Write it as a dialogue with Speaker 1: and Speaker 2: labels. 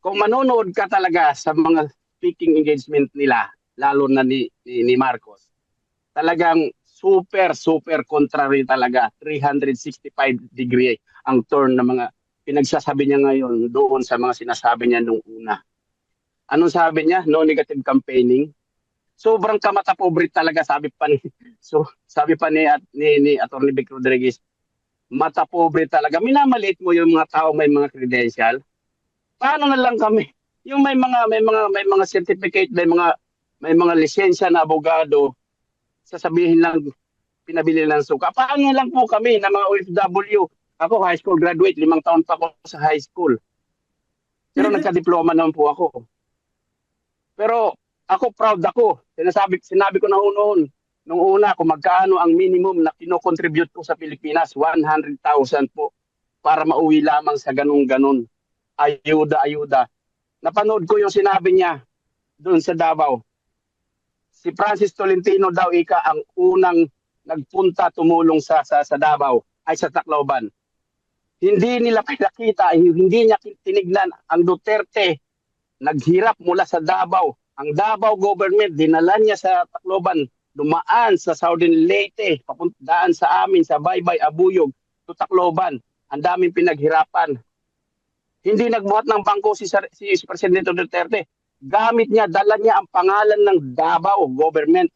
Speaker 1: kung manonood ka talaga sa mga speaking engagement nila, lalo na ni Marcos, talagang super contrary talaga. 365 degree ang turn ng mga pinagsasabi niya ngayon doon sa mga sinasabi niya nung una. Anong sabi niya? No negative campaigning. Sobrang kamata pobre talaga, sabi pa ni sabi pa ni Attorney Vic Rodriguez, mata pobre talaga. Minamaliit mo yung mga tao may mga credential. Paano na lang kami? Yung may mga certificate, may mga lisensya na abogado, sasabihin lang pinabili ng suka. Paano lang po kami na mga OFW? Ako high school graduate, 5 taon pa ako sa high school. Pero nagka-diploma naman po ako. Pero ako proud ako. Sinabi ko na noon, nung una kung magkano ang minimum na kino-contribute ko sa Pilipinas, 100,000 po para mauwi lamang sa ganun-ganun. Ayuda. Napanood ko yung sinabi niya doon sa Davao. Si Francis Tolentino daw ang unang nagpunta tumulong sa Davao ay sa Tacloban. Hindi nila pinakita, hindi niya tinignan ang Duterte naghirap mula sa Davao. Ang Davao government dinala niya sa Tacloban, dumaan sa Southern Leyte, papuntaan sa amin sa Baybay, Abuyog, to Tacloban. Ang daming pinaghirapan. Hindi nagbuhat ng bangko si Presidente Duterte. Gamit niya, dala niya ang pangalan ng Davao government